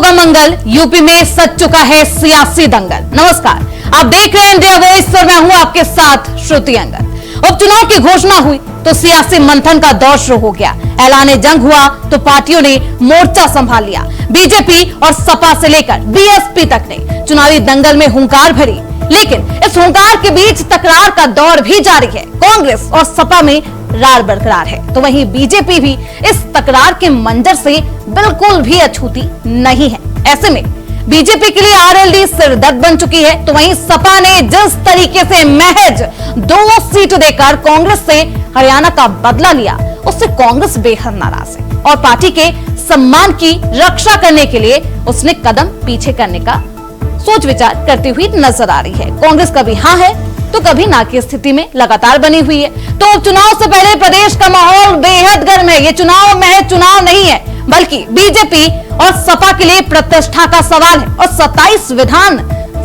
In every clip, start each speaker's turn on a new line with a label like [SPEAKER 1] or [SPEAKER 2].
[SPEAKER 1] होगा मंगल, यूपी में सज चुका है सियासी दंगल। नमस्कार, आप देख रहे हैं इंडिया वॉइस और मैं हूं आपके साथ श्रुति अंगद। उपचुनाव की घोषणा हुई तो सियासी मंथन का दौर शुरू हो गया। ऐलाने जंग हुआ तो पार्टियों ने मोर्चा संभाल लिया। बीजेपी और सपा से लेकर बीएसपी तक ने चुनावी दंगल में हुंकार भरी, लेकिन इस हुंकार के बीच तकरार का दौर भी जारी है। कांग्रेस और सपा में रार बरकरार है तो वहीं बीजेपी भी इस तकरार के मंजर से बिल्कुल भी अछूती नहीं है। ऐसे में बीजेपी के लिए आरएलडी सिरदर्द बन चुकी है तो वहीं सपा ने जिस तरीके से महज 2 सीट देकर कांग्रेस से हरियाणा का बदला लिया, उससे कांग्रेस बेहद नाराज है और पार्टी के सम्मान की रक्षा करने के लिए उसने कदम पीछे करने का सोच विचार करती हुई नजर आ रही है। कांग्रेस कभी हाँ है तो कभी ना की स्थिति में लगातार बनी हुई है। तो उपचुनाव से पहले प्रदेश का माहौल बेहद गर्म है। ये चुनाव महज चुनाव नहीं है, बल्कि बीजेपी और सपा के लिए प्रतिष्ठा का सवाल है और 27 विधान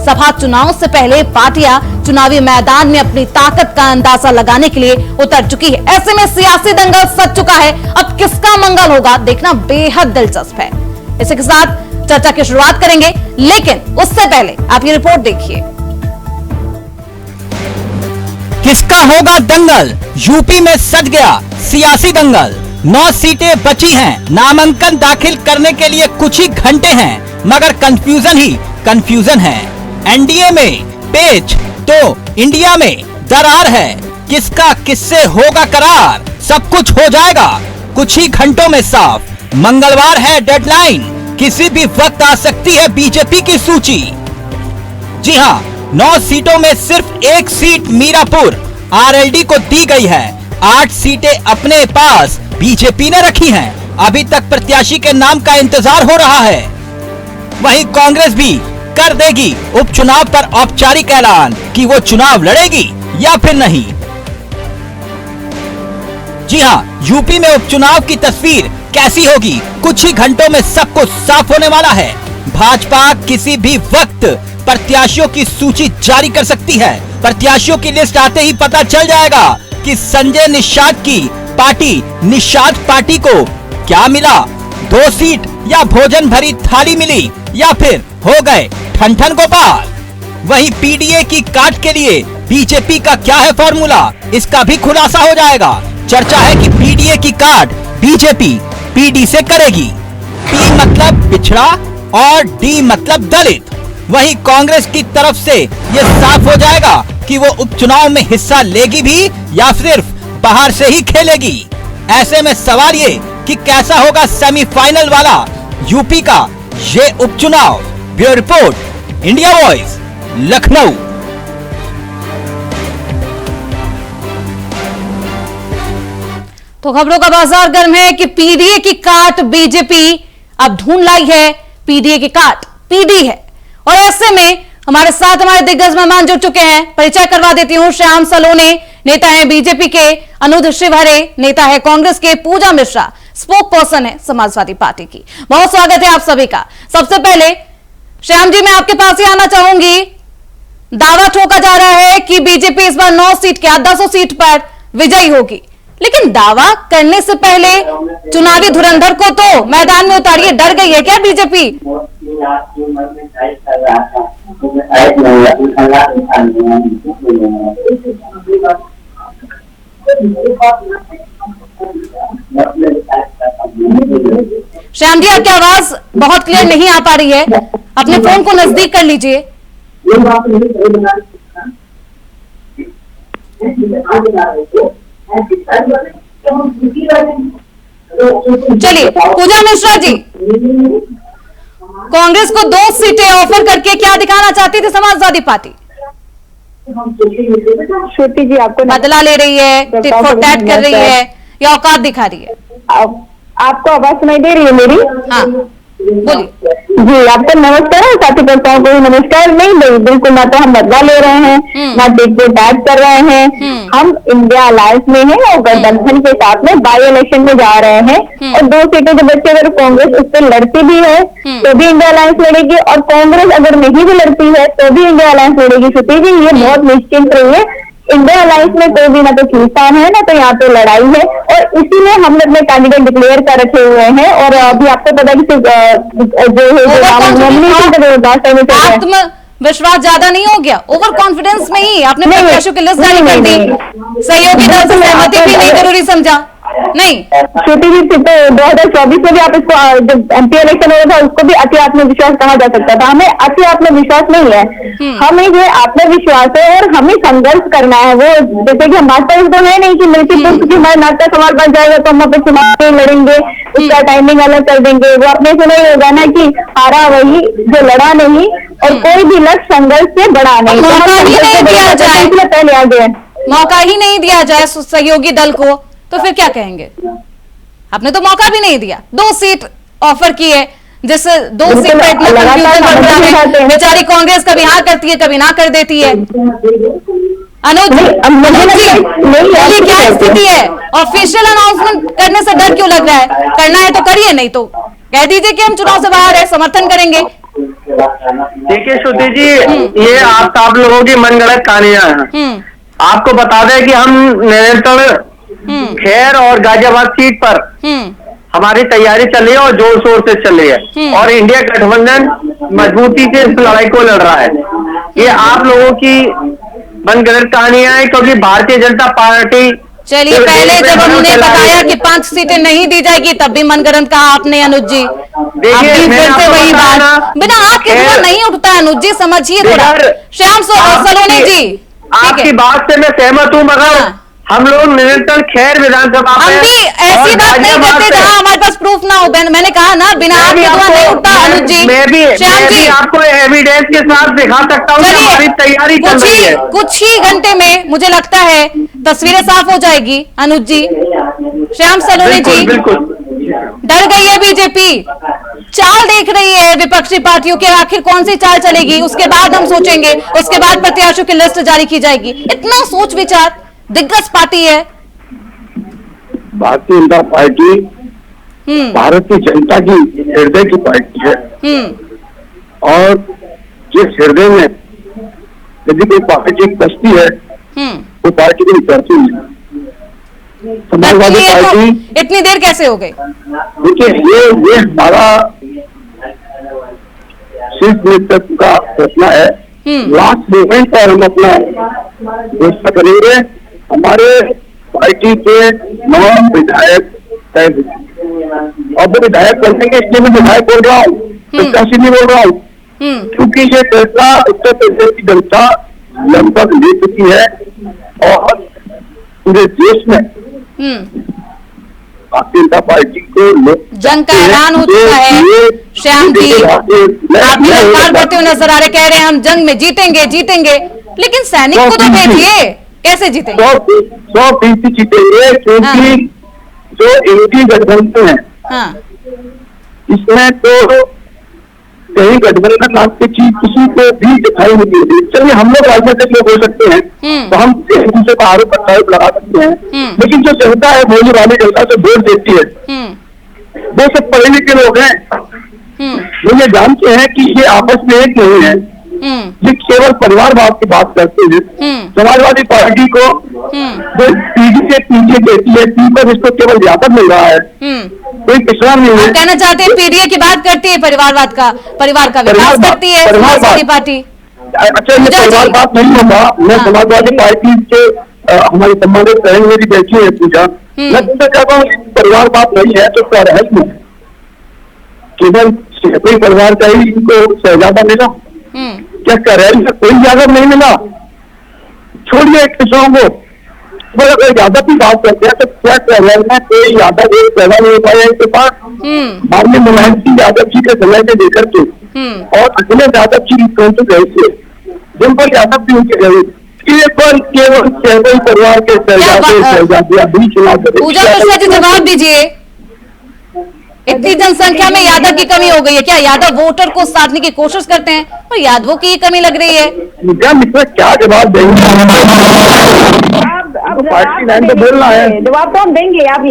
[SPEAKER 1] सभा चुनाव से पहले पार्टियां चुनावी मैदान में अपनी ताकत का अंदाजा लगाने के लिए उतर चुकी है। ऐसे में सियासी दंगल सज चुका है। अब किसका मंगल होगा देखना बेहद दिलचस्प है। इसी के साथ चर्चा की शुरुआत करेंगे, लेकिन उससे पहले आप ये रिपोर्ट देखिए।
[SPEAKER 2] किसका होगा दंगल? यूपी में सज गया सियासी दंगल। 9 सीटें बची हैं। नामांकन दाखिल करने के लिए कुछ ही घंटे हैं, मगर कंफ्यूजन ही कंफ्यूजन है। एनडीए में पेच तो इंडिया में दरार है। किसका किससे होगा करार? सब कुछ हो जाएगा कुछ ही घंटों में साफ। मंगलवार है डेडलाइन, किसी भी वक्त आ सकती है बीजेपी की सूची। जी हाँ, 9 सीटों में सिर्फ 1 सीट मीरापुर आरएलडी को दी गई है। 8 सीटें अपने पास बीजेपी ने रखी हैं। अभी तक प्रत्याशी के नाम का इंतजार हो रहा है। वहीं कांग्रेस भी कर देगी उपचुनाव पर औपचारिक ऐलान कि वो चुनाव लड़ेगी या फिर नहीं। जी हाँ, यूपी में उपचुनाव की तस्वीर कैसी होगी कुछ ही घंटों में सब कुछ साफ होने वाला है। भाजपा किसी भी वक्त प्रत्याशियों की सूची जारी कर सकती है। प्रत्याशियों की लिस्ट आते ही पता चल जाएगा कि संजय निषाद की पार्टी निषाद पार्टी को क्या मिला, 2 सीट या भोजन भरी थाली मिली या फिर हो गए ठन-ठन गोपाल। वहीं पीडीए की काट के लिए बीजेपी का क्या है फॉर्मूला, इसका भी खुलासा हो जाएगा। चर्चा है कि पीडीए की काट बीजेपी पीडी से करेगी। पी मतलब पिछड़ा और डी मतलब दलित। वहीं कांग्रेस की तरफ से ये साफ हो जाएगा कि वो उपचुनाव में हिस्सा लेगी भी या सिर्फ बाहर से ही खेलेगी। ऐसे में सवाल ये कि कैसा होगा सेमीफाइनल वाला यूपी का ये उपचुनाव। Bureau report, India voice, Lucknow.
[SPEAKER 1] तो खबरों का बाजार गर्म है कि पीडीए की काट बीजेपी अब ढूंढ लाई है। पीडीए की काट पीडी है और ऐसे में हमारे साथ हमारे दिग्गज मेहमान जुड़ चुके हैं। परिचय करवा देती हूं। श्याम सलोने नेता है बीजेपी के, अनुज शिवहरे नेता है कांग्रेस के, पूजा मिश्रा स्पोक पर्सन है समाजवादी पार्टी की। बहुत स्वागत है आप सभी का। सबसे पहले श्याम जी, मैं आपके पास ही आना चाहूंगी। दावा ठोका जा रहा है कि बीजेपी इस बार 9 सीट क्या 10 सीट पर विजयी होगी, लेकिन दावा करने से पहले चुनावी धुरंधर को तो मैदान में उतारिए। डर गई है क्या बीजेपी? श्याम जी, आपकी आवाज बहुत क्लियर नहीं आ पा रही है, अपने फोन को नजदीक कर लीजिए। चलिए पूजा मिश्रा जी, कांग्रेस को 2 सीटें ऑफर करके क्या दिखाना चाहती थी समाजवादी पार्टी?
[SPEAKER 3] श्रुति जी, आपको
[SPEAKER 1] बदला ले रही है, टिट फॉर टैट कर रही है या औकात दिखा रही है?
[SPEAKER 3] आपको आवाज सुनाई दे रही है मेरी?
[SPEAKER 1] हाँ बोलिए।
[SPEAKER 3] जी, आपको नमस्कार है। साथी करताओं को नमस्कार। नहीं बिल्कुल, ना तो हम बदला ले रहे हैं ना टिट फॉर टैट कर रहे हैं। हम इंडिया अलायंस में हैं और गठबंधन के साथ में बाई इलेक्शन में जा रहे हैं और 2 सीटें जो बच्चे, अगर कांग्रेस उस पर लड़ती भी है तो भी इंडिया अलायंस लड़ेगी और कांग्रेस अगर नहीं भी लड़ती है तो भी इंडिया अलायंस लड़ेगी। श्रुति जी, ये बहुत निश्चिंत रही है इंडिया अलायंस में कोई भी ना तो खींचतान है ना तो यहाँ पे लड़ाई है, और इसीलिए हम अपने कैंडिडेट डिक्लेयर कर रखे हुए हैं। और अभी आपको पता है कि
[SPEAKER 1] विश्वास ज्यादा नहीं हो गया? ओवर कॉन्फिडेंस में ही आपने प्रत्याशियों की लिस्ट जारी कर दी, सहयोगी दल से सहमति भी नहीं जरूरी समझा? नहीं
[SPEAKER 3] श्रुति जी, तो 2024 में भी आप इसको जब एमपी इलेक्शन हो रहा था उसको भी अति आत्मविश्वास कहा जा सकता था। हमें अति आत्मविश्वास नहीं है, हमें ये आत्मविश्वास है और हमें संघर्ष करना है। वो जैसे कि हम भाजपा तो है नहीं कि मिलती पुष्प की हमारे नाक का सवाल बन जाएगा तो हम अपने चुनाव में लड़ेंगे, उसका टाइमिंग अलग कर देंगे। वो अपने से नहीं होगा ना कि हारा वही जो लड़ा नहीं, और कोई भी लक्ष्य संघर्ष से बड़ा नहीं।
[SPEAKER 1] मौका ही नहीं दिया जाए,
[SPEAKER 3] पहले आ गए,
[SPEAKER 1] मौका ही नहीं दिया जाए सहयोगी दल को, तो फिर क्या कहेंगे? आपने तो मौका भी नहीं दिया, 2 सीट ऑफर की है, जिस 2 सीट पर इतना कंफ्यूजन बढ़ रहा है। बेचारी कांग्रेस कभी हाँ करती है, कभी ना कर देती है। अनुज जी, ये क्या स्थिति है? ऑफिशियल अनाउंसमेंट करने से डर क्यों लग रहा है? करना है तो करिए, नहीं तो कह दीजिए कि हम चुनाव से बाहर है, समर्थन करेंगे।
[SPEAKER 4] देखिए श्रुति जी, ये आप लोगों की मनगढ़ंत कहानियां हैं। आपको बता दें कि हम निरंतर खैर और गाजियाबाद सीट पर हमारी तैयारी चल रही है और जोर शोर से चल रही है, और इंडिया गठबंधन मजबूती से इस लड़ाई को लड़ रहा है। ये आप लोगों की मनगढ़ंत कहानियां हैं, क्योंकि भारतीय जनता पार्टी,
[SPEAKER 1] चलिए पहले जब हमने बताया कि 5 सीटें नहीं दी जाएगी तब भी मनगढ़ंत कहा आपने अनुज जी।
[SPEAKER 4] देखिए
[SPEAKER 1] फिर से वही बात, बिना आग के धुआं नहीं उठता अनुज जी, समझिए थोड़ा। श्याम सलोनी जी,
[SPEAKER 4] आपकी बात से मैं सहमत हूँ, मगर हम लोग निरंतर खैर विधानसभा
[SPEAKER 1] हम भी ऐसी बात नहीं करते जहाँ हमारे पास प्रूफ ना हो। मैंने कहा ना, बिना आग के धुआं नहीं उठता अनुज जी।
[SPEAKER 4] मैं भी आपको एविडेंस के साथ दिखा सकता हूँ कि हमारी तैयारी चल रही है।
[SPEAKER 1] कुछ ही घंटे में मुझे लगता है तस्वीरें साफ हो जाएगी अनुज जी। श्याम सलोनी जी, डर गई है बीजेपी, चाल देख रही है विपक्षी पार्टियों की, आखिर कौन सी चाल चलेगी, उसके बाद हम सोचेंगे, उसके बाद प्रत्याशियों की लिस्ट जारी की जाएगी। इतना सोच विचार, दिग्गज पार्टी है
[SPEAKER 5] भारतीय जनता पार्टी, भारत की जनता की हृदय की पार्टी है। और जिस हृदय में यदि कोई पार्टी बसती है वो पार्टी को करती है। समाजवादी पार्टी
[SPEAKER 1] इतनी देर कैसे हो गई?
[SPEAKER 5] देखिए ये हमारा शीर्ष नेतृत्व का फैसला है। लास्ट मोमेंट पर हम अपना घोषणा करेंगे। हमारे पार्टी के 9 विधायक तय, और वो विधायक बनेंगे, इसलिए मैं विधायक बोल रहा हूँ, प्रत्याशी नहीं बोल रहा हूँ, क्योंकि ये फैसला उत्तर प्रदेश की जनता लगभग ले चुकी है और पूरे देश में भारतीय जनता पार्टी को
[SPEAKER 1] जंग का ऐलान हो चुका है। श्याम जी, आप भी बार बढ़ते हुए नजर आ रहे, कह रहे हैं हम जंग में जीतेंगे जीतेंगे, लेकिन सैनिक को तो भेजिए, कैसे जीतेंगे?
[SPEAKER 5] 100% जीतेंगे, क्योंकि जो एनडीए गठबंधन है इसमें तो कहीं गठबंधन नाम की चीज किसी को भी दिखाई नहीं देती। चलिए हम लोग राजनीतिक लोग हो सकते हैं तो हम एक दूसरे का आरोप प्रत्यारोप लगा सकते हैं, लेकिन जो जनता है, बोली वाली जनता जो वोट देती है वो सब पढ़े लिखे लोग हैं। वो ये जानते हैं कि ये आपस में एक नहीं है, ये केवल परिवारवाद की बात करते हैं। समाजवादी पार्टी को जो पीढ़ी से पीछे देती है, पर इसको केवल यादव मिल रहा है, कोई पिछड़ा नहीं है।
[SPEAKER 1] कहना चाहते हैं पीडीए की बात करती है, परिवारवाद का, परिवार का विकास करती है समाजवादी पार्टी।
[SPEAKER 5] अच्छा, ये परिवारवाद नहीं होगा। मैं समाजवादी पार्टी के हमारी सम्मानित बहन मेरी बैठी है पूजा, मैं तुमसे कहता हूँ परिवारवाद नहीं है तो क्या है, केवल कोई परिवार का ही इनको शहजादा मिला, क्या करेल में कोई यादव नहीं मिला? छोड़िए किसानों को, अगर यादव की बात करते हैं तो क्या करेल में कोई यादव पैदा नहीं हो पाया इनके पास? माननीय मुलायम सिंह यादव जी के समय से लेकर के और अखिलेश यादव जी मुख्यमंत्री गए थे, जिन पर यादव भी उनके गए, केवल परिवार के शहजादे अभी चुनाव
[SPEAKER 1] पूजा मिश्रा जी जवाब दीजिए, इतनी जनसंख्या में यादव की कमी हो गई है क्या? यादव वोटर को साधने की कोशिश करते हैं और यादवों की कमी लग रही है।
[SPEAKER 5] पूजा मिश्रा क्या जवाब देंगे?
[SPEAKER 3] अब
[SPEAKER 5] तो पार्टी लाइन तो बोलना है।
[SPEAKER 3] जवाब तो हम देंगे। आप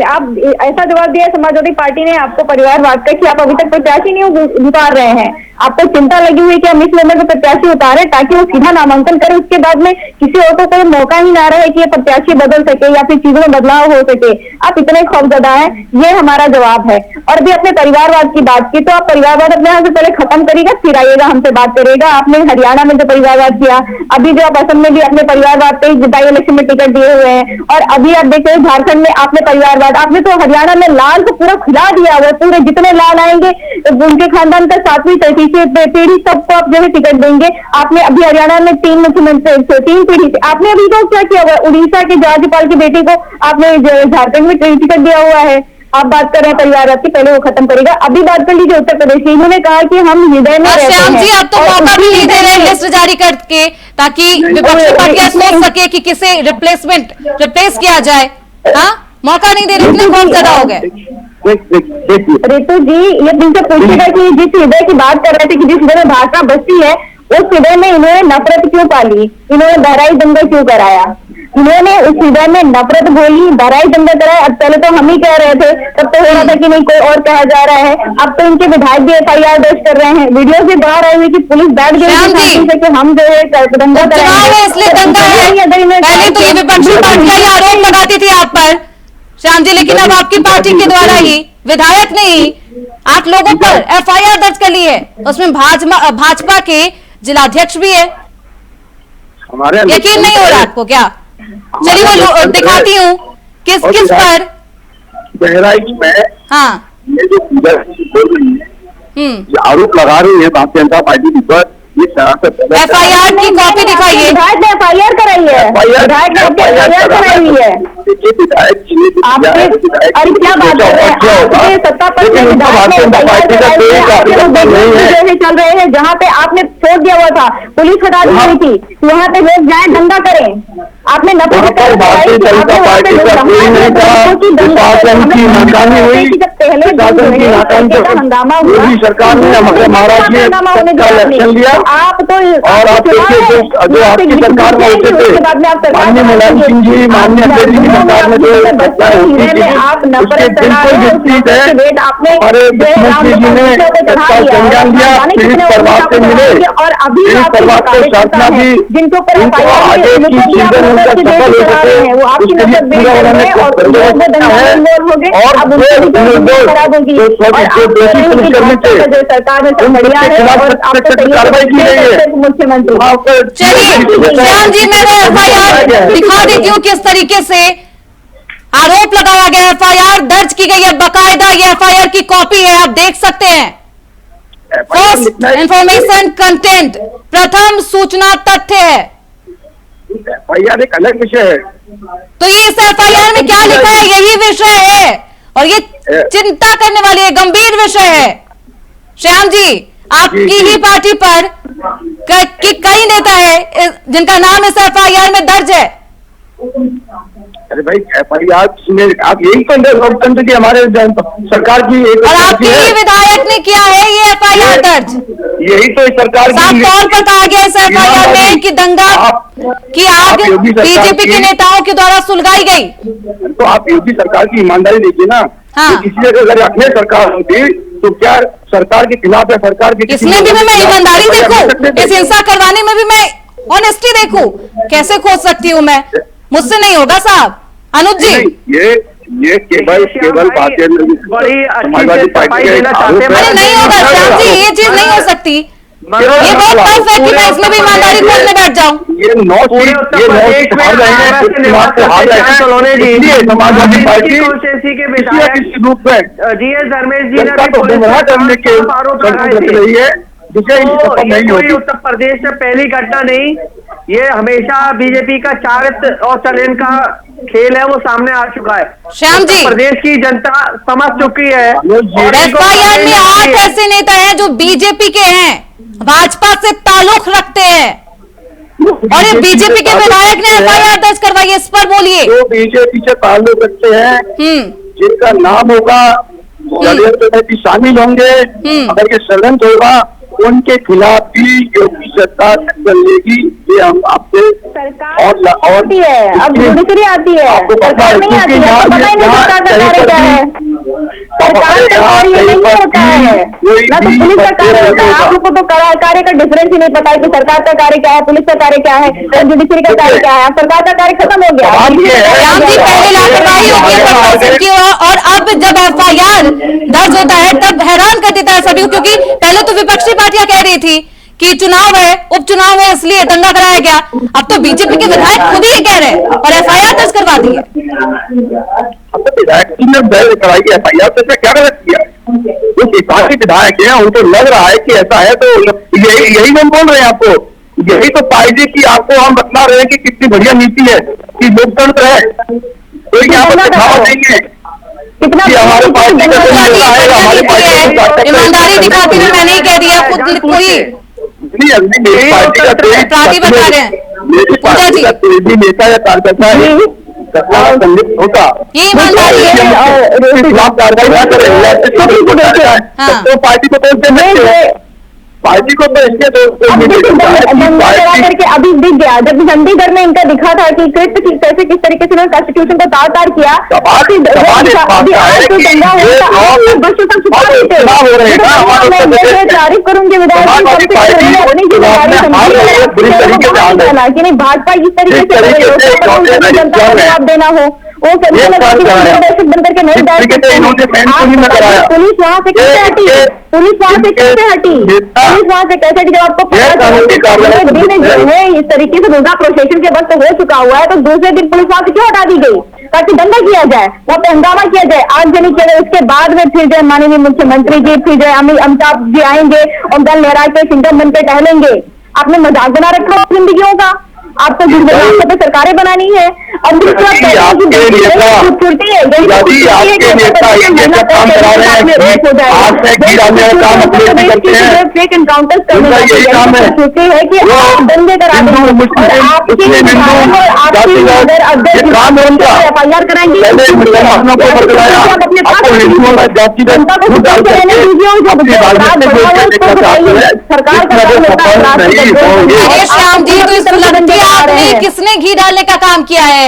[SPEAKER 3] ऐसा जवाब दिया समाजवादी पार्टी ने आपको परिवारवाद का कि आप अभी तक प्रत्याशी नहीं उतार रहे हैं। आपको चिंता लगी हुई कि हम इस लेवल में प्रत्याशी उतारे ताकि वो सीधा नामांकन करे, उसके बाद में किसी और को कोई मौका ही ना रहे कि ये प्रत्याशी बदल सके या फिर चीजों में बदलाव हो सके। आप इतने खौफजदा हैं, ये हमारा जवाब है। और भी अपने परिवारवाद की बात की, तो आप परिवारवाद अपने यहाँ से पहले खत्म करिएगा, फिर आइएगा हमसे बात करेगा। आपने हरियाणा में जो परिवारवाद किया, अभी जो आप असम में भी अपने परिवारवाद पे बाई इलेक्शन में टिकट दिए हुए हैं, और अभी आप देख रहे हैं झारखंड में आपने परिवारवाद, आपने तो हरियाणा में लाल को पूरा खिला दिया हुआ है। पूरे जितने लाल आएंगे उनके खानदान का 7वीं पीढ़ी सबको आप जो है टिकट देंगे। आपने अभी हरियाणा में 3 मुख्यमंत्री 3 पीढ़ी से आपने अभी तो क्या किया हुआ है, उड़ीसा के राज्यपाल की बेटी को आपने झारखंड में टिकट दिया हुआ है। आप बात कर रहे हैं परिवारवाद की, पहले वो खत्म करेगा। अभी बात कर लीजिए उत्तर प्रदेश की। इन्होंने कहा कि हम हृदय में रहते हैं।
[SPEAKER 1] श्याम जी, अब तो मौका भी नहीं दे रहे लिस्ट जारी करके, ताकि विपक्षी पार्टियां सोच सके कि किसे रिप्लेस किया जाए। हाँ, मौका नहीं दे रहे, इतने कौन ज्यादा हो गए।
[SPEAKER 3] रितु जी, ये तुमसे पूछिएगा कि जिस हृदय की बात कर रहे थे कि जिस हृदय में भाजपा बसती है, उस हृदय में इन्होंने नफरत क्यों पाली, इन्होंने बहराइच दंगा क्यों कराया, इन्होंने उस हृदय में नफरत बोली, बहराइच दंगा कराया। अब पहले तो हम ही कह रहे थे, तब तो हो रहा था कि नहीं कोई और कहा जा रहा है। अब तो इनके विधायक भी FIR दर्ज कर रहे हैं। वीडियो भी बाहर आई हुई कि पुलिस बैठ गई है कि हम जो है दंगा कराएंगे,
[SPEAKER 1] इसलिए दंगा है। पहले तो ये विपक्षी पार्टियां ये आरोप लगाती थी आप पर श्याम जी, लेकिन अब आपकी पार्टी के द्वारा ही, विधायक ने ही 8 लोगों पर FIR दर्ज कर ली है। उसमें भाजपा के जिलाध्यक्ष भी है। यकीन नहीं हो रहा आपको क्या? चलिए वो दिखाती हूँ किस पर।
[SPEAKER 5] बहराइच में
[SPEAKER 1] हाँ,
[SPEAKER 5] ये जो पूजा बोल रही है, ये आरोप लगा रही है भारतीय जनता पार्टी पर, ये
[SPEAKER 1] FIR की कॉपी दिखाइए।
[SPEAKER 3] विधायक ने FIR कराई है, विधायक ने FIR कराई हुई है। अरे क्या बात कर रहे हैं, आपके सत्ता पर चल रहे हैं जहाँ पे आपने छोड़ दिया हुआ था, पुलिस हटा दी हुई थी, वहाँ पे लोग जाए दंगा करें। आपने नफरत
[SPEAKER 5] भारतीय जनता पार्टी का नाकामी हुई,
[SPEAKER 3] हंगामा हुआ,
[SPEAKER 5] सरकार ने हमारे महाराज ने इलेक्शन लिया। आप तो और आप देखिए जो आपकी सरकार में होते थे, माननीय मुलायम सिंह जी, माननीय अजय जी की सरकार में जो घटनाएं होती थी, उसके बिल्कुल विपरीत है। हमारे मुख्यमंत्री जी ने इसका संज्ञान लिया, पीड़ित परिवार से मिले, पीड़ित परिवार को शासना भी, उनको आगे की चीजें उनका सफल हो सके, उसके लिए पूरा उन्होंने बंदोबस्त है। और जो दोषी पुलिसकर्मी थे उनके खिलाफ कार्रवाई की गई है।
[SPEAKER 1] चलिए श्याम जी, मैं वो FIR दिखा देती हूँ किस तरीके से आरोप लगाया गया। FIR दर्ज की गई है, बकायदा ये FIR की कॉपी है, आप देख सकते हैं। फर्स्ट इंफॉर्मेशन कंटेंट, प्रथम सूचना तथ्य है।
[SPEAKER 5] FIR एक अलग विषय है।
[SPEAKER 1] तो ये इस FIR में क्या लिखा है, यही विषय है, और ये चिंता करने वाली है, गंभीर विषय है। श्याम जी, आपकी ही पार्टी पर कई नेता है जिनका नाम इस FIR में दर्ज है।
[SPEAKER 5] अरे भाई FIR में आप यही तो लोकतंत्र की हमारे सरकार की एक, और
[SPEAKER 1] आपके ही विधायक ने किया है ये FIR दर्ज।
[SPEAKER 5] यही तो सरकार की
[SPEAKER 1] साफ तौर पर कहा गया इस FIR में कि दंगा की आग बीजेपी के नेताओं के द्वारा सुलगाई गई।
[SPEAKER 5] तो आप योगी सरकार की ईमानदारी देखिए ना।
[SPEAKER 1] हाँ।
[SPEAKER 5] इसलिए अगर अपने सरकार होती तो क्या सरकार के खिलाफ है, सरकार के
[SPEAKER 1] इसमें भी मैं ईमानदारी देखूं, इस हिंसा करवाने में भी मैं ऑनेस्टी देखूं, कैसे खोज सकती हूँ मैं? मुझसे नहीं होगा साहब। अनुज जी,
[SPEAKER 5] ये केवल भारतीय समाजवादी पार्टी के
[SPEAKER 1] नहीं होगा श्याम जी, ये चीज नहीं हो सकती। ये बहुत टफ है कि मैं इसमें भी ईमानदारी खोजने बैठ जाऊं।
[SPEAKER 5] ये 9 सीट हार जाएंगे समाजवादी पार्टी किसी रूप में
[SPEAKER 4] GS धर्मेश जी ने
[SPEAKER 5] तो गुमराह करने के रही है, जिसे नहीं होगी।
[SPEAKER 4] उत्तर प्रदेश में पहली घटना नहीं, ये हमेशा बीजेपी का चारित्र और चलन का खेल है, वो सामने आ चुका है।
[SPEAKER 1] श्याम जी,
[SPEAKER 4] प्रदेश की जनता समझ चुकी है।
[SPEAKER 1] FIR में 8 ऐसे नेता हैं जो बीजेपी के हैं, भाजपा से ताल्लुक रखते हैं, और ये बीजेपी के विधायक ने FIR दर्ज करवाई है, इस पर बोलिए।
[SPEAKER 5] जो बीजेपी से ताल्लुक रखते हैं, जिनका नाम होगा षड्यंत्र में भी शामिल होंगे, अगर ये षड्यंत्र होगा उनके खिलाफ भी योगी सरकार चलेगी, ये हम आपसे
[SPEAKER 3] सरकार आती है, अब जुडिशरी आती है, सरकार नहीं आती है, तो पता ही नहीं सरकार का कार्य क्या है। सरकार का कार्य नहीं होता है, ना तो पुलिस का कार्य होता है। आप लोगों को तो कार्य का डिफरेंस ही नहीं पता है कि सरकार का कार्य क्या है, पुलिस का कार्य क्या है, जुडिशरी का कार्य क्या है। सरकार का कार्य खत्म हो गया।
[SPEAKER 1] राम जी, पहले लापरवाही होती है प्रशासन की और अब जब FIR दर्ज होता है तब हैरान कर देता है सभी को, क्योंकि पहले तो विपक्षी पार्टियां कह रही थी कि चुनाव है, उपचुनाव है, इसलिए दंगा कराया गया। अब तो बीजेपी के विधायक खुद ही कह रहे हैं और FIR दर्ज करवा दी है।
[SPEAKER 5] अब तो विधायक ने दर्ज कराई FIR, तो क्या गलत किया? जो किसान के विधायक है उनको लग रहा है कि ऐसा है, तो यही हम बोल रहे हैं आपको, यही तो पार्टी की आपको हम बता रहे हैं कि कितनी बढ़िया नीति है कि लोकतंत्र है, कोई यहाँ पर दिखावा देंगे
[SPEAKER 3] कितना
[SPEAKER 5] हमारे पार्टी का हमारे पार्टी
[SPEAKER 1] ईमानदारी दिखाती हुई मैंने ही कह दिया, खुद कोई
[SPEAKER 5] मेरी पार्टी का
[SPEAKER 1] अपराधी बता रहे हैं।
[SPEAKER 5] मेरी पार्टी का कोई भी नेता या कार्यकर्ता संलिप्त होता
[SPEAKER 1] ये ईमानदारी है।
[SPEAKER 5] खिलाफ कार्रवाई न करें तो पार्टी को दोष देने, पार्टी को तो इसके
[SPEAKER 3] करके अभी दिख गया। जब चंडीगढ़ में इनका दिखा था कि कैसे किस तरीके से कॉन्स्टिट्यूशन को तार किया, तारीफ करूंगी विधायक कि नहीं भाजपा इस तरीके से जनता को जवाब देना हो, वो बन करके नहीं डाल सकते। पुलिस वहाँ से कैसे हटी, पुलिस वहाँ से कैसे हटी, पुलिस वहाँ से कैसे हटी? जब आपको दिन जो है इस तरीके से रोजा प्रोसेशन के वक्त हो चुका हुआ है, तो दूसरे दिन पुलिस वहाँ से क्यों हटा दी गई? ताकि दंगा किया जाए, वहाँ पे हंगामा किया जाए, आगजनी किया जाए। उसके बाद में फिर जो माननीय मुख्यमंत्री जी, फिर जो अमिताभ जी आएंगे और दल लहरा के सिंगम बन के टहलेंगे। आपने मजाक बना रखा है जिंदगियों का, आपको तो सरकारें बनानी है। अब फेक एनकाउंटर करने है कि आप दंगे करा देंगे, FIR कराएंगे।
[SPEAKER 1] आपने किसने घी डालने का काम किया है?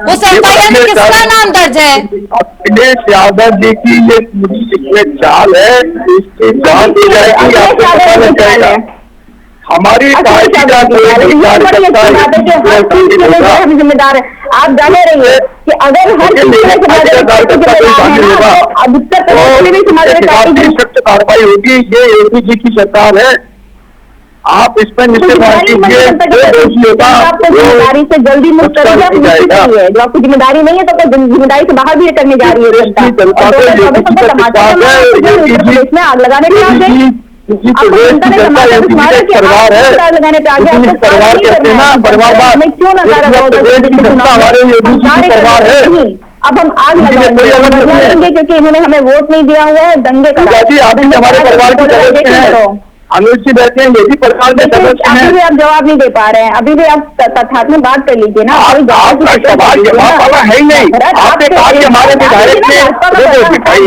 [SPEAKER 1] उस FIR में किसका नाम दर्ज है?
[SPEAKER 5] अखिलेश यादव जी की ये पूरी इसमें चाल है, इसकी जांच हो जाएगी, आपको पता लग जाएगा। हमारी पार्टी का
[SPEAKER 3] हम जिम्मेदार है। आप जाने रहिए कि अगर हर अधिकतर
[SPEAKER 5] सख्त कार्रवाई होगी, ये योगी जी की सरकार है। आप इस पर
[SPEAKER 3] जिम्मेदारी से जल्दी मुक्त करिए। जो आपकी जिम्मेदारी नहीं है तो जिम्मेदारी से बाहर भी करने जा रही है इसमें आग लगाने के लिए
[SPEAKER 5] सरकार है,
[SPEAKER 3] अब हम आग लगाएंगे क्योंकि इन्होंने हमें वोट नहीं दिया हुआ है। दंगे का
[SPEAKER 5] हमारे परिवार की अनुज जी बैठे हैं, ये भी परिवार में सदस्य हैं।
[SPEAKER 3] अभी भी आप जवाब नहीं दे पा रहे हैं, अभी भी आप तथ्यात्मक बात कर लीजिए ना।
[SPEAKER 5] सवाल जवाब वाला है ही नहीं। आपने कहा कि हमारे विधायक ने रिपोर्ट दिखाई,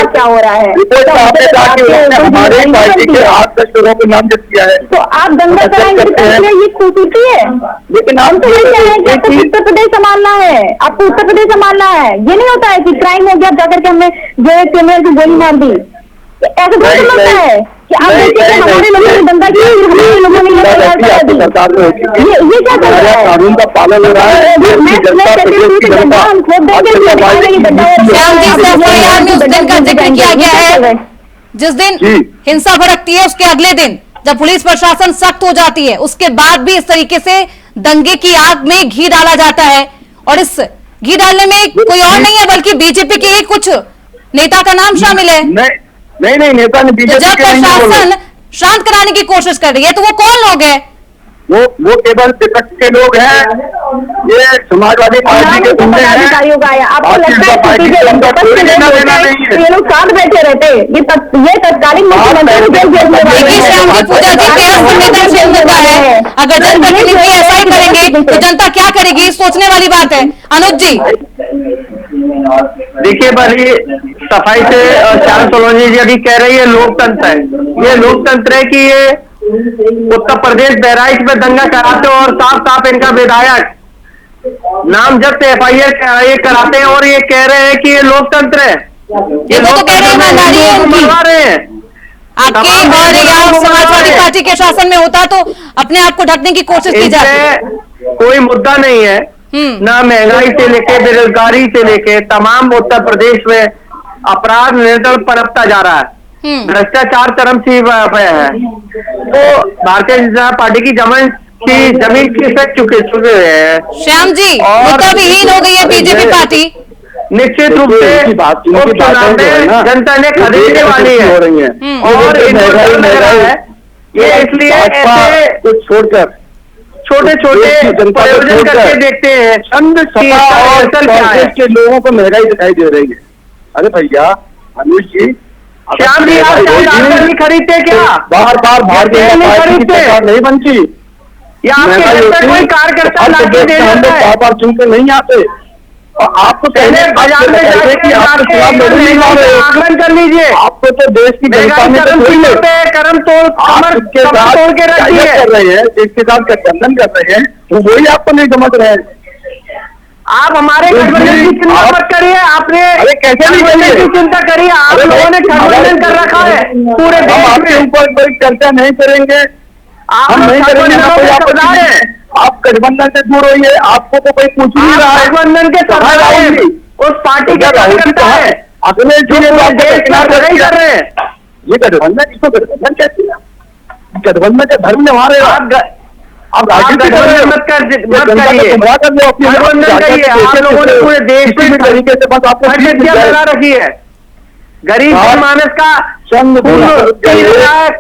[SPEAKER 3] क्या हो रहा है,
[SPEAKER 5] रिपोर्ट आपने कहा कि हमारे पार्टी के 8 लोगों को नामजद किया है,
[SPEAKER 3] तो आप दंगा कराएंगे, ये खूबसूरती है।
[SPEAKER 5] लेकिन
[SPEAKER 3] हम तो ये कह रहे हैं कि आपको उत्तर प्रदेश संभालना है, आपको उत्तर प्रदेश संभालना है। ये नहीं होता है कि क्राइम हो गया जाकर के हमने जो एक क्रिमिनल की गोली मार दी, ऐसा थोड़ा समझता है कि हमारे लोगों ने दंगा किया, हमारे लोगों ने
[SPEAKER 5] सरकार में
[SPEAKER 3] ये क्या कर रहा है?
[SPEAKER 5] कानून का पालन हो रहा है।
[SPEAKER 1] किया गया है जिस दिन हिंसा भड़कती है उसके अगले दिन जब पुलिस प्रशासन सख्त हो जाती है, उसके बाद भी इस तरीके से दंगे की आग में घी डाला जाता है। और इस घी डालने में कोई और नहीं है बल्कि बीजेपी के ही कुछ नेता का नाम शामिल है।
[SPEAKER 5] नहीं नेता ने बीजेपी
[SPEAKER 1] जब प्रशासन शांत कराने की कोशिश कर रही है तो वो कौन लोग हैं?
[SPEAKER 5] वो केवल विपक्ष के लोग हैं, ये समाजवादी पार्टी के गुंडे हैं।
[SPEAKER 3] आपको लगता है ये लोग साथ बैठे रहते, ये तत्कालीन मुख्यमंत्री
[SPEAKER 1] है। अगर जनप्रतिनिधि ऐसा ही करेंगे तो जनता क्या करेगी, सोचने वाली बात है। अनुज जी,
[SPEAKER 4] देखिए बड़ी सफाई से श्याम सोलोनी जी अभी कह रही है लोकतंत्र है। ये लोकतंत्र है कि ये उत्तर प्रदेश बहराइच में दंगा कराते हो और साफ साफ इनका विधायक नाम जब से FIR कराते हैं और ये कह रहे हैं कि ये लोकतंत्र है। ये
[SPEAKER 1] तो कह रहे हैं ईमानदारी है उनकी।
[SPEAKER 4] मरवा रहे हैं
[SPEAKER 1] आपके और या समाजवादी पार्टी के शासन में होता तो अपने आप को ढकने की कोशिश की जाती।
[SPEAKER 4] इनसे कोई मुद्दा नहीं है, ना महंगाई से लेके बेरोजगारी से लेके तमाम उत्तर प्रदेश में अपराध निरंतर पनपता जा रहा है, भ्रष्टाचार चरम सीमा पे है। तो भारतीय जनता पार्टी की जमीन खिसक चुके हैं
[SPEAKER 1] श्याम जी, मुद्दाविहीन हो गई है बीजेपी पार्टी।
[SPEAKER 4] निश्चित रूप से उपचुनाव में जनता ने खरीदने वाली है और ये इसलिए ऐसे
[SPEAKER 5] कुछ छोड़कर
[SPEAKER 4] छोटे छोटे प्रयोजन करके देखते हैं
[SPEAKER 5] चंद कांग्रेस के लोगों को महंगाई दिखाई दे रही है। अरे भैया अनुज जी,
[SPEAKER 4] श्याम जी आप नहीं खरीदते क्या?
[SPEAKER 5] बार बार भारतीय नहीं बनती
[SPEAKER 4] या आपके घर पर कोई कार्यकर्ता लाके दे देता है?
[SPEAKER 5] बार चुनकर नहीं आते और आपको पहले
[SPEAKER 4] बाजार में जाके आकलन कर लीजिए।
[SPEAKER 5] आपको तो देश की जनता ने
[SPEAKER 4] कर्म तोड़ के रखी है
[SPEAKER 5] कर रहे हैं, जिसके साथ गठबंधन कर रहे हैं तो वही आपको नहीं समझ रहे हैं।
[SPEAKER 4] आप हमारे गठबंधन की चिंता मत करिए, आपने
[SPEAKER 5] कैसे नहीं
[SPEAKER 4] की चिंता करिए। आप लोगों ने गठबंधन कर रखा है पूरे
[SPEAKER 5] हम आपके ऊपर कोई चर्चा नहीं करेंगे, हम नहीं करेंगे। आप गठबंधन से दूर होइए, आपको तो कोई पूछ नहीं रहा है।
[SPEAKER 4] गठबंधन के सदस्य उस पार्टी का कार्यकर्ता है,
[SPEAKER 5] अगले जो
[SPEAKER 4] नहीं कर रहे हैं।
[SPEAKER 5] ये गठबंधन, इसको गठबंधन कहते हैं? गठबंधन का धर्म निभा आप
[SPEAKER 4] गठबंधन मत करिए, गठबंधन करिए। आप लोगों ने पूरे देश में
[SPEAKER 5] तरीके से बस आपको
[SPEAKER 4] लगा रखी है, गरीब मानस का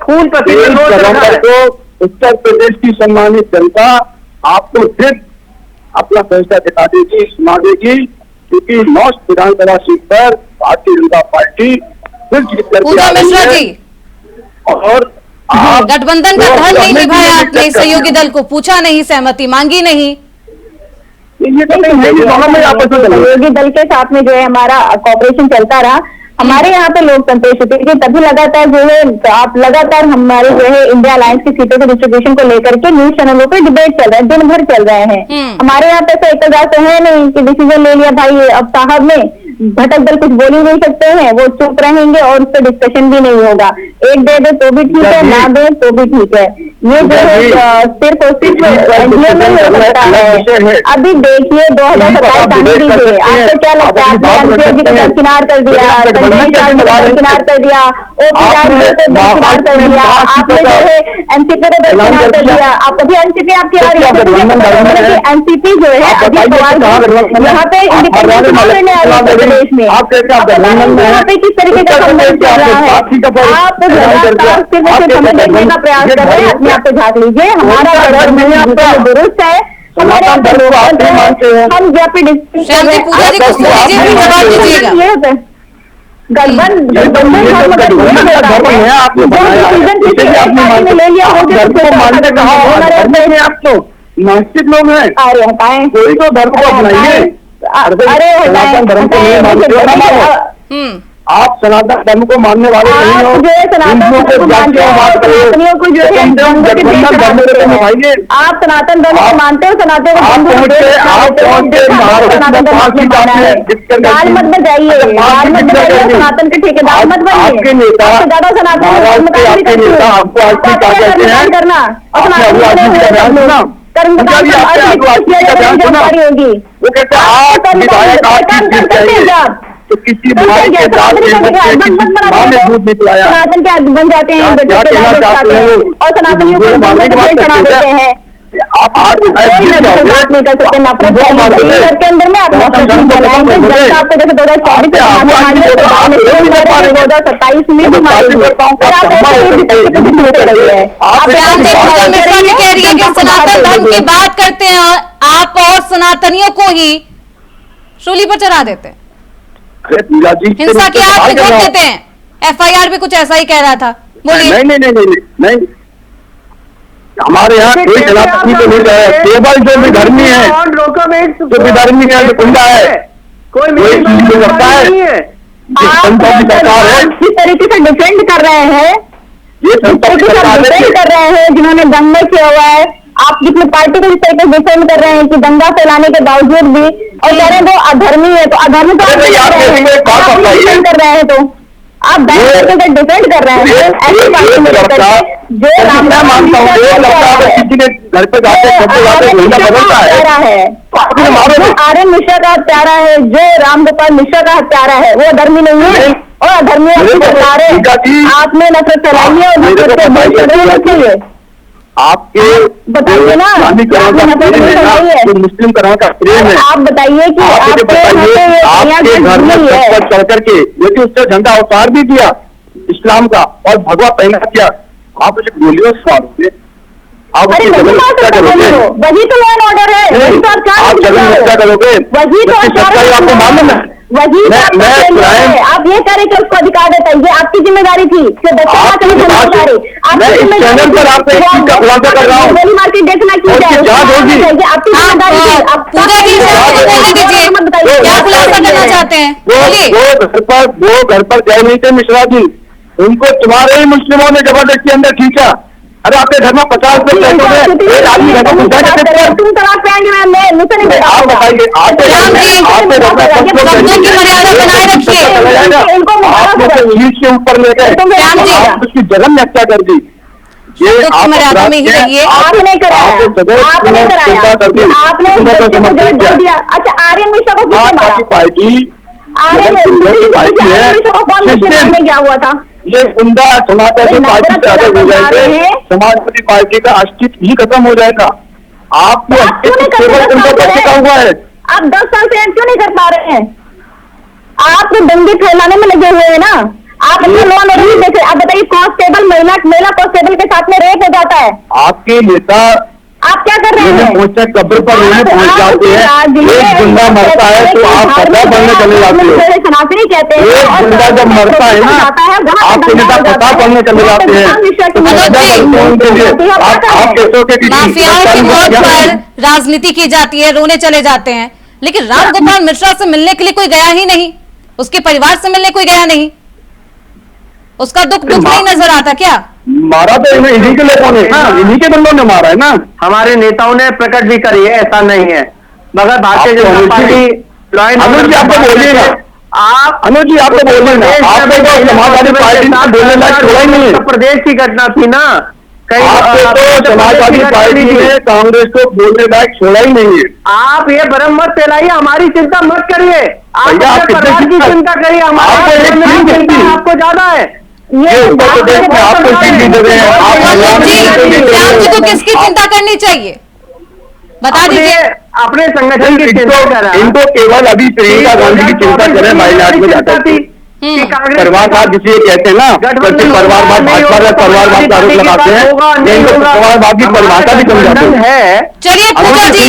[SPEAKER 4] खून पसीना।
[SPEAKER 5] उत्तर प्रदेश की सम्मानित जनता आपको फिर अपना फैसला दिखा देगी, सुना देगी, क्योंकि 9 विधानसभा सीट पर भारतीय जनता पार्टी फिर जीत कर और
[SPEAKER 1] गठबंधन का धर्म नहीं निभाया आपने, सहयोगी दल को पूछा नहीं, सहमति मांगी नहीं।
[SPEAKER 5] ये तो नहीं है,
[SPEAKER 3] सहयोगी दल के साथ में जो है हमारा कॉपरेशन चलता रहा। हमारे यहाँ पे लोकतंत्र स्थिति तभी लगातार जो है आप लगातार हमारे जो है इंडिया अलायंस की सीटों के डिस्ट्रीब्यूशन को लेकर के न्यूज चैनलों पे डिबेट चल रहा है, दिन भर चल रहे हैं। हमारे यहाँ पे ऐसा एक तो है नहीं कि डिसीजन ले लिया भाई अब साहब ने, घटक दल कुछ बोल ही नहीं सकते हैं, वो चुप रहेंगे और उस पर डिस्कशन भी नहीं होगा। एक दे दे तो भी ठीक है, ना दे तो भी ठीक है। ये जो है सिर्फ और सिर्फ एनडीए में हो सकता है। अभी देखिए 2027 आने दीजिए, आपको क्या लगता है? आपने एनसीआर जी को दरकिनार कर दिया, दरकिनार कर दिया, OPR को दरकिनार कर दिया, आपने जो है एनसीपी को दरकिनार कर दिया। आप अभी एनसीपी आपकी आ रही है, एनसीपी जो है अभी यहाँ पे इंडिपेंडेंट आ रही है प्रदेश में, यहाँ पे किस तरीके का संबंध चल रहा है? आप समझने का प्रयास कर रहे हैं, अपने आप को झाँक लीजिए। हमारा दुरुस्त है, हमारे हम जहाँ पे गठबंधन
[SPEAKER 5] आप तो नास्तिक लोग हैं।
[SPEAKER 3] अरे हटाएं,
[SPEAKER 5] कोई तो धर्म को अपनाइए।
[SPEAKER 3] अरे
[SPEAKER 5] आप सनातन धर्म को मानने वाले नहीं हो,
[SPEAKER 3] जो है सनातनियों को जो है आप सनातन धर्म को मानते हो, सनातन दाल मत बजाइए, सनातन के ठेकेदार मत बनिए। ज्यादा सनातन करना और होगी
[SPEAKER 5] वो कहते हैं तो किसी बीमारी के दूध निकलाया
[SPEAKER 3] सनातन के बन जाते हैं और सनातनियों को चढ़ा देते हैं।
[SPEAKER 5] आप
[SPEAKER 3] बात नहीं कर सकते, नफरत के अंदर में आप आपको जैसे 2024 2027 में भी
[SPEAKER 1] सनातन धर्म की बात करते हैं आप और सनातनियों को ही सूली पर चढ़ा देते हैं, हिंसा की आग में झोंक देते हैं। FIR भी कुछ ऐसा ही कह रहा था, बोलिए।
[SPEAKER 5] नहीं, हमारे यहाँ कोई जनापति तो नहीं है, केवल जो विधर्मी है, जो विधर्मी है, जो गुंडा है,
[SPEAKER 4] कोई
[SPEAKER 5] कोई चीज को करता है
[SPEAKER 4] नहीं है।
[SPEAKER 5] ये जनता की सरकार है,
[SPEAKER 3] जिस तरीके से डिफेंड कर रहे हैं,
[SPEAKER 5] ये जनता की सरकार
[SPEAKER 3] डिफेंड
[SPEAKER 5] है।
[SPEAKER 3] कर रहे हैं जिन्होंने दंगा किया हुआ है, आप जिसमें पार्टी को जिस तरीके से डिफेंड कर रहे हैं कि दंगा फैलाने के बावजूद भी और कह रहे हैं वो अधर्मी है, तो अधर्मी तो
[SPEAKER 5] अरे
[SPEAKER 3] आप
[SPEAKER 5] यार,
[SPEAKER 3] कर रहे
[SPEAKER 5] देखिए,
[SPEAKER 3] हैं,
[SPEAKER 5] बात
[SPEAKER 3] आप
[SPEAKER 5] बताइए।
[SPEAKER 3] डिफेंड कर रहे हैं, तो आप बैठ करके डिफेंड कर रहे हैं ऐसी पार्टी में लेकर के जो
[SPEAKER 5] मैं मानता हूँ ये लगता है किसी के घर पे जाते महीना बदलता है तो आपने मारो
[SPEAKER 3] आर्यन मिश्रा का हत्यारा है, जो रामगोपाल मिश्रा का हत्यारा है, वो अधर्मी नहीं है और अधर्मी आपने नफरत फैलाई है और नफरत से बंद करने के लिए
[SPEAKER 5] आपके
[SPEAKER 3] बताइए ना,
[SPEAKER 5] जो मुस्लिम करण का प्रेम है,
[SPEAKER 3] आप बताइए कि
[SPEAKER 5] आप मुझे बताइए आपके घर में छत पर चढ़ करके यदि उसने झंडा अवतार भी दिया इस्लाम का और भगवा पहना किया, आप उसे गोलियों से मारोगे, आप उसकी जगह हत्या करोगे,
[SPEAKER 3] वही तो लॉ एंड ऑर्डर है, वही तो
[SPEAKER 5] आप जगह हत्या करोगे,
[SPEAKER 3] वही तो
[SPEAKER 5] सच्चाई आपको मालूम है।
[SPEAKER 3] वही तो आप ये कह रहे कि उसको अधिकार देता है, ये आपकी जिम्मेदारी थी कि बच्चों का कहीं जिम्मेदारी
[SPEAKER 5] मैं इस चैनल पर आपको एक चीज का खुलासा कर रहा हूँ,
[SPEAKER 3] गोली मार के देखना की
[SPEAKER 5] और
[SPEAKER 3] जाए,
[SPEAKER 5] उसकी जांच होगी।
[SPEAKER 3] आपकी जिम्मेदारी थी। आप
[SPEAKER 1] पूजा जी से आप बोलने दीजिए, क्या खुलासा करना चाहते हैं? बोलिए।
[SPEAKER 5] वो घर पर गए नहीं थे मिश्रा जी, उनको तुम्हारे ही मुस्लिमों ने जबरदस्ती अंदर खींचा। अरे आपके घर में 50 लोग बैठे हुए हैं, एक आदमी घर में घुसा के देखते हैं।
[SPEAKER 3] तुम तलाक पे आएंगे, मैं मुझसे नहीं बेटा
[SPEAKER 5] आप बताइए, आपके घर में आपके घर में 10 लोग
[SPEAKER 1] शब्दों की मर्यादा बनाए रखिए।
[SPEAKER 5] आपने उसे खींच के ऊपर ले गए,
[SPEAKER 1] श्याम जी।
[SPEAKER 5] आप उसकी जगह में हत्या कर दी। ये
[SPEAKER 1] शब्दों की मर्यादा में ही रहिए।
[SPEAKER 3] आपने कराया, आपने कराया, आपने बच्चे को जोड़ दिया। अच्छा, आर्यन मिश्रा को किसने मारा?
[SPEAKER 5] पार्टी
[SPEAKER 3] आर्यन मिश्रा को कौन मारने गया हुआ था?
[SPEAKER 5] ये गुंडा समाजवादी पार्टी से अलग हो जाएंगे, समाजवादी पार्टी का अस्तित्व ही खत्म हो जाएगा। आपको अस्तित्व केवल गुंडा पर टिका हुआ है।
[SPEAKER 3] आप 10 साल से क्यों नहीं कर पा रहे हैं? आप तो दंगे फैलाने में लगे हुए हैं ना, आप अपने लॉ में नहीं देखे। आप बताइए, कांस्टेबल महिला कांस्टेबल के साथ में रेप हो जाता है,
[SPEAKER 5] आपके नेता
[SPEAKER 3] आप क्या कर रहे हैं?
[SPEAKER 5] पहुंचते कब्र पर नहीं पहुंच जाते हैं। एक गुंडा मरता है तो आप फतह पढ़ने चले जाते हो।
[SPEAKER 3] सनातनी कहते हैं,
[SPEAKER 5] एक गुंडा जब मरता है ना, आपके नेता फतह पढ़ने चले जाते हैं। आप कैसों के
[SPEAKER 1] माफियाओं की मौत पर राजनीति की जाती है, रोने चले जाते हैं, लेकिन रामगोपाल मिश्रा से मिलने के लिए कोई गया ही नहीं, उसके परिवार से मिलने कोई गया नहीं, उसका दुख नहीं नजर आता क्या?
[SPEAKER 5] मारा तो इन्हीं के लोगों ने, इन्हीं के बंदों ने मारा है ना।
[SPEAKER 4] हमारे नेताओं ने प्रकट भी करी है, ऐसा नहीं है, मगर भारतीय जनता पार्टी
[SPEAKER 5] अनुज जी आपको बोलिए ना,
[SPEAKER 4] आप
[SPEAKER 5] अनुज जी आपको बोलिए ना, आपको तो समाजवादी पार्टी ने बोलने लायक छोड़ा ही नहीं है।
[SPEAKER 4] उत्तर प्रदेश की घटना थी ना,
[SPEAKER 5] आपको तो समाजवादी पार्टी ने कांग्रेस को बोलने लायक छोड़ा ही नहीं है।
[SPEAKER 4] आप ये भ्रम मत फैलाइए, हमारी चिंता मत करिए, आप
[SPEAKER 5] भैया, आप
[SPEAKER 4] अपने
[SPEAKER 5] कितने
[SPEAKER 4] परिवार की चिंता करिए,
[SPEAKER 5] आपको एक चीज
[SPEAKER 4] हमारी
[SPEAKER 5] दिखती
[SPEAKER 4] चिंता
[SPEAKER 5] है।
[SPEAKER 4] आपको ज्यादा है।
[SPEAKER 5] ये उत्तर प्रदेश में आपको सीट दे रहे हैं, आप
[SPEAKER 1] मनोज जी, श्याम जी को किसकी चिंता करनी चाहिए बता दीजिए?
[SPEAKER 4] अपने संगठन की चिंता कर रहा है।
[SPEAKER 5] इनको केवल अभी प्रियंका गांधी की चिंता करें माइनाट में जाकर के। परिवारवाद जिसे कहते हैं ना, जैसे परिवारवाद भाजपा में परिवारवाद का आरोप लगाते हैं, इनको परिवारवाद की परिभाषा भी समझाते हैं।
[SPEAKER 1] चलिए पूजा जी,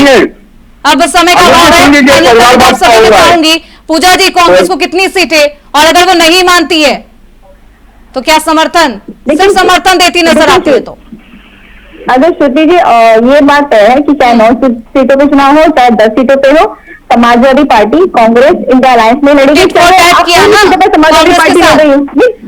[SPEAKER 1] अब समय का अभाव है, कहूंगी पूजा जी, कांग्रेस को कितनी सीटें, और अगर वो नहीं मानती है तो क्या समर्थन, सिर्फ समर्थन देती नजर आती है? तो
[SPEAKER 3] अगर श्रुति जी ये बात है कि चाहे 9 सीटों पे चुनाव हो, चाहे 10 सीटों पे हो, Samajwadi party Congress India alliance में लड़ेगी। समाजवादी पार्टी लड़ रही है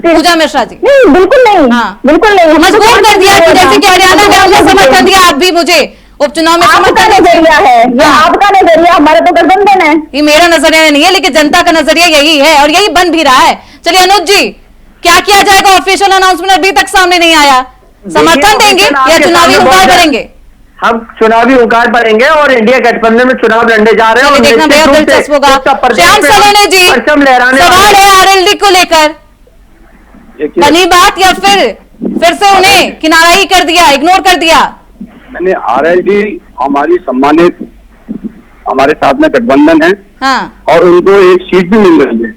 [SPEAKER 1] पूजा मिश्रा जी?
[SPEAKER 3] नहीं, बिल्कुल नहीं, बिल्कुल नहीं,
[SPEAKER 1] मजबूर कर दिया कि जैसे कि हरियाणा में हमने समर्थन दिया, आप भी मुझे उपचुनाव में
[SPEAKER 3] आपका नजरिया है, ये आपका नजरिया, हमारा तो गठबंधन है।
[SPEAKER 1] ये मेरा नजरिया नहीं है, लेकिन जनता का नजरिया यही है और यही बन भी रहा है। चलिए अनुज जी, क्या किया जाएगा? ऑफिशियल अनाउंसमेंट अभी तक सामने नहीं आया, समर्थन देंगे या चुनावी हुंकार भरेंगे?
[SPEAKER 4] हम चुनावी हुंकार भरेंगे और इंडिया गठबंधन में चुनाव लड़ने जा रहे हैं।
[SPEAKER 1] देखना बेहद दिलचस्प होगा। श्याम सलोने जी, सवाल है आरएलडी को लेकर, बनी बात या फिर से उन्हें किनारा ही कर दिया, इग्नोर कर दिया?
[SPEAKER 5] मैंने आरएलडी हमारी सम्मानित, हमारे साथ में गठबंधन है,
[SPEAKER 1] हाँ,
[SPEAKER 5] और उनको एक सीट भी मिल रही है।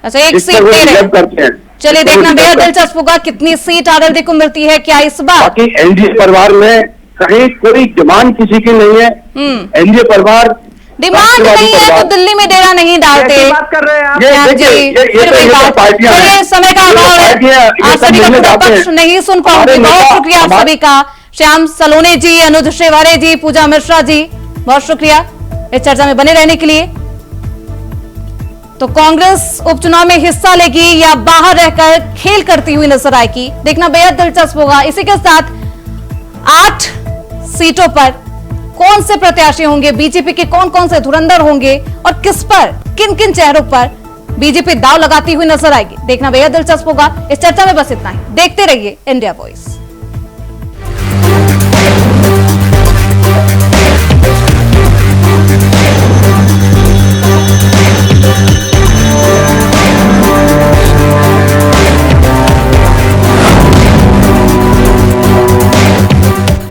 [SPEAKER 1] अच्छा, एक सीट दे रहे
[SPEAKER 5] करते हैं।
[SPEAKER 1] चलिए देखना बेहद दिलचस्प होगा कितनी सीट आरएलडी को मिलती है, क्या इस बार?
[SPEAKER 5] बाकी एनडीए परिवार में कहीं कोई डिमांड किसी की नहीं है। एनडीए परिवार
[SPEAKER 1] डिमांड नहीं है तो दिल्ली में डेरा नहीं डालते।
[SPEAKER 4] बात कर रहे हैं आप?
[SPEAKER 1] चलिए समय का अभाव है, आप सभी का पूरा पक्ष नहीं सुन पाऊंगी। बहुत शुक्रिया आप सभी का, श्याम सलोने जी, अनुज श्रीवारे जी, पूजा मिश्रा जी, बहुत शुक्रिया इस चर्चा में बने रहने के लिए। तो कांग्रेस उपचुनाव में हिस्सा लेगी या बाहर रहकर खेल करती हुई नजर आएगी, देखना बेहद दिलचस्प होगा। इसी के साथ 8 सीटों पर कौन से प्रत्याशी होंगे, बीजेपी के कौन कौन से धुरंधर होंगे और किस पर, किन किन चेहरों पर बीजेपी दांव लगाती हुई नजर आएगी, देखना बेहद दिलचस्प होगा। इस चर्चा में बस इतना ही। देखते रहिए इंडिया वॉइस।